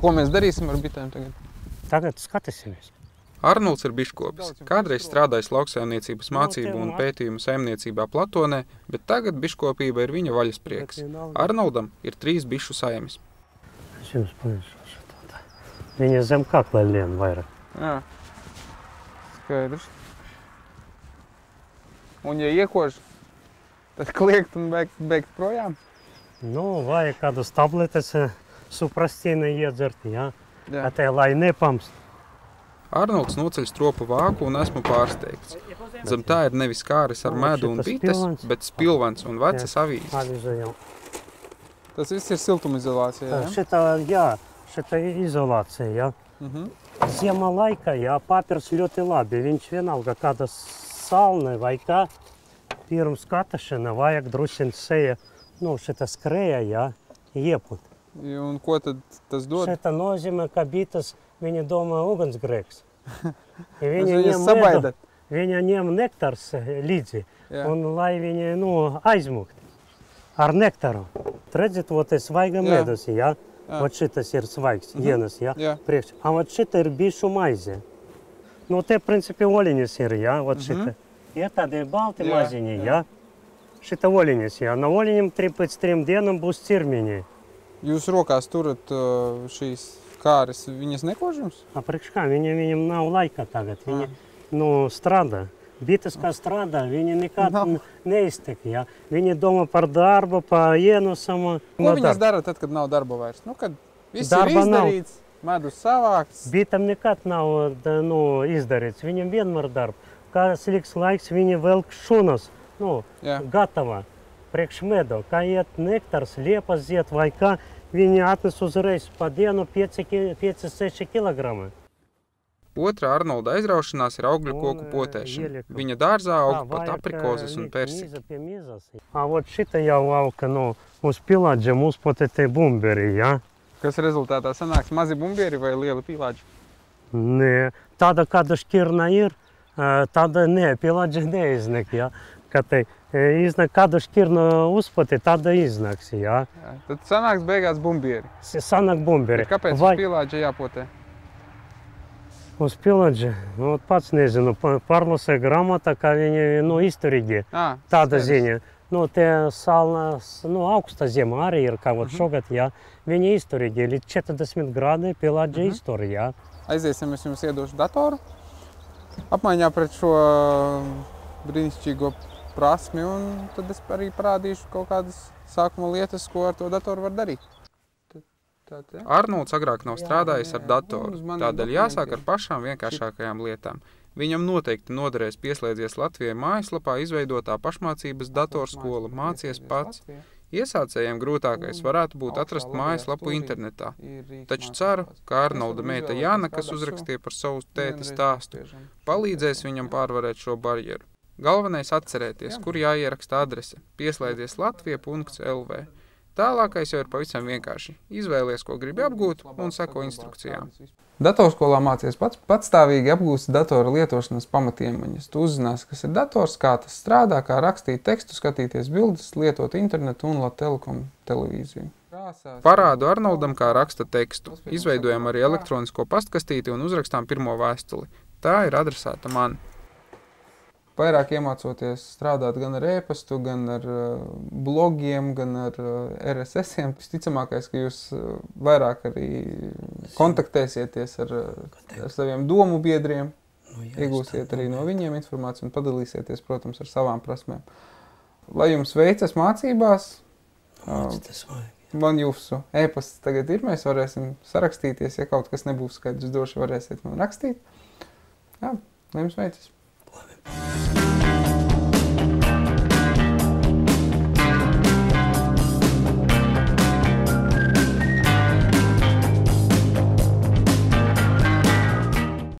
Ko mēs darīsim ar bitēm tagad? Tagad skatīsimies. Arnolds ir biškopis. Kādreiz strādājis lauksaimniecības mācību un pētījumu saimniecībā Platonē, bet tagad biškopība ir viņa vaļasprieks. Arnoldam ir 3 bišu saimes. Es jums pavisāšu tāda. Viņa zem kakla lien vairāk. Jā, skaidrs. Un ja iekož, tad kliegt un beigt projām? Nu, vajag kādus tabletes suprastīni iedzert, jā. Jā. Atē, lai nepamst. Arnolds noceļ stropu vāku un esmu pārsteigts. Zem tā ir nevis kāris ar medu un bites, bet spilvens un vecas avīzes. Avīze jau. Tas viss ir siltumizolācija, jā? Šita izolācija, jā. Ziemā laikā, jā, papirs ļoti labi. Viņš vienalga kāda salne vai kā. Pirms katašana vajag drušķin seja, nu, šita skrēja, jā, ieput. Un ko tad tas dod? Šita nozīmē, ka bites viņa domā ugunsgrēks. Sabaidat. Viņa ņem nektars līdzi, Jā. un lai viņa, nu, aizmukt ar nektaru. Redzat, vot ir svaiga medus, jā? Vot šitas ir svaigs, ienas, jā? Priekš. A vot šita ir bišu maize. Nu, te, principi, oliņas ir, jā, vot šita. Ja tādi ir balti maziņi, jā? Šita oliņas, jā. No oliņiem pēc 3 dienām būs cirmiņi. Jūs rokās turat šīs kāris, viņas nekož jums? Priekš kā, viņam nav laika tagad, viņi, nu, strādā. Bites, kā strādā, viņi nekad neiztek, jā. Viņi domā par darbu, par ienosam. Ko viņas dara tad, kad nav darba vairs? Nu, kad viss ir izdarīts, medus savākts. Bitam nekad nav, nu, izdarīts, viņam vienmēr darba. Kā sliks laiks, viņi velk šunas, nu, gatava. Priekš medu, kā iet nektars, liepas ziet vai kā, viņi atnes uzreiz pa dienu 5-6 kilogramā. Otra Arnolda aizraušanās ir augļu koku potēšana. Viņa dārzā aug pat aprikozes un persiki. Vot šita jau auga, nu, uz pilāģiem uzpotētie bumberi, jā? Kas rezultātā sanāks, mazi bumberi vai lieli pilāģi? Nē, tāda kāda šķirna ir, tāda ne, pilāģi neiznek, jā? Kad iznāk kādu šķirnu uzpoti, tāda iznāks, jā. Tad sanāks beigās bumberi. Sanāk bumberi. Bet kāpēc uz pilāģa jāpotē? Uz pilāģa? Nu, pats nezinu, pārlasē grāmatā, ka viņi, nu, izturīgi. Tāda ziņa. Nu, tie salnas, nu, augsta zema arī ir, kā vot šogad, jā. Viņi izturīgi, līdz 40 grādi pilāģa iztur, jā. Aiziesim, es jums iedošu datoru. Apmaiņā pret šo brīnišķīgo prasmi, un tad es arī parādīšu kaut kādas sākuma lietas, ko ar to datoru var darīt. Arnolds agrāk nav strādājis ar datoru, tādēļ jāsāk ar pašām vienkāršākajām lietām. Viņam noteikti noderēs pieslēdzies Latvijai mājaslapā izveidotā pašmācības datorskola Mācies pats. Iesācējiem grūtākais varētu būt atrast mājaslapu internetā, taču ceru, ka Arnolda meita Jāna, kas uzrakstīja par savu tēta stāstu, palīdzēs viņam pārvarēt šo barjeru. Galvenais atcerēties, kur jāieraksta adrese – pieslēdzies latvija.lv. Tālākais jau ir pavisam vienkārši. Izvēlies, ko gribi apgūt, un seko instrukcijām. Datorskolā Mācies pats patstāvīgi apgūsi datora lietošanas pamatiemaņas. Tu uzzināsi, kas ir dators, kā tas strādā, kā rakstīt tekstu, skatīties bildes, lietot internetu un Latelekom televīziju. Parādu Arnoldam, kā raksta tekstu. Izveidojam arī elektronisko pastkastīti un uzrakstām pirmo vēstuli. Tā ir adresēta man. Vairāk iemācoties strādāt gan ar e-pastu, gan ar blogiem, gan ar RSS-iem. Visticamākais, ka jūs vairāk arī kontaktēsieties ar saviem domu biedriem, iegūsiet arī no viņiem informāciju un padalīsieties, protams, ar savām prasmēm. Lai jums veicas mācībās, man jūsu e-pasts tagad ir, mēs varēsim sarakstīties, ja kaut kas nebūs skaidrs, droši varēsiet man rakstīt. Jā, lai jums veicas! Labi.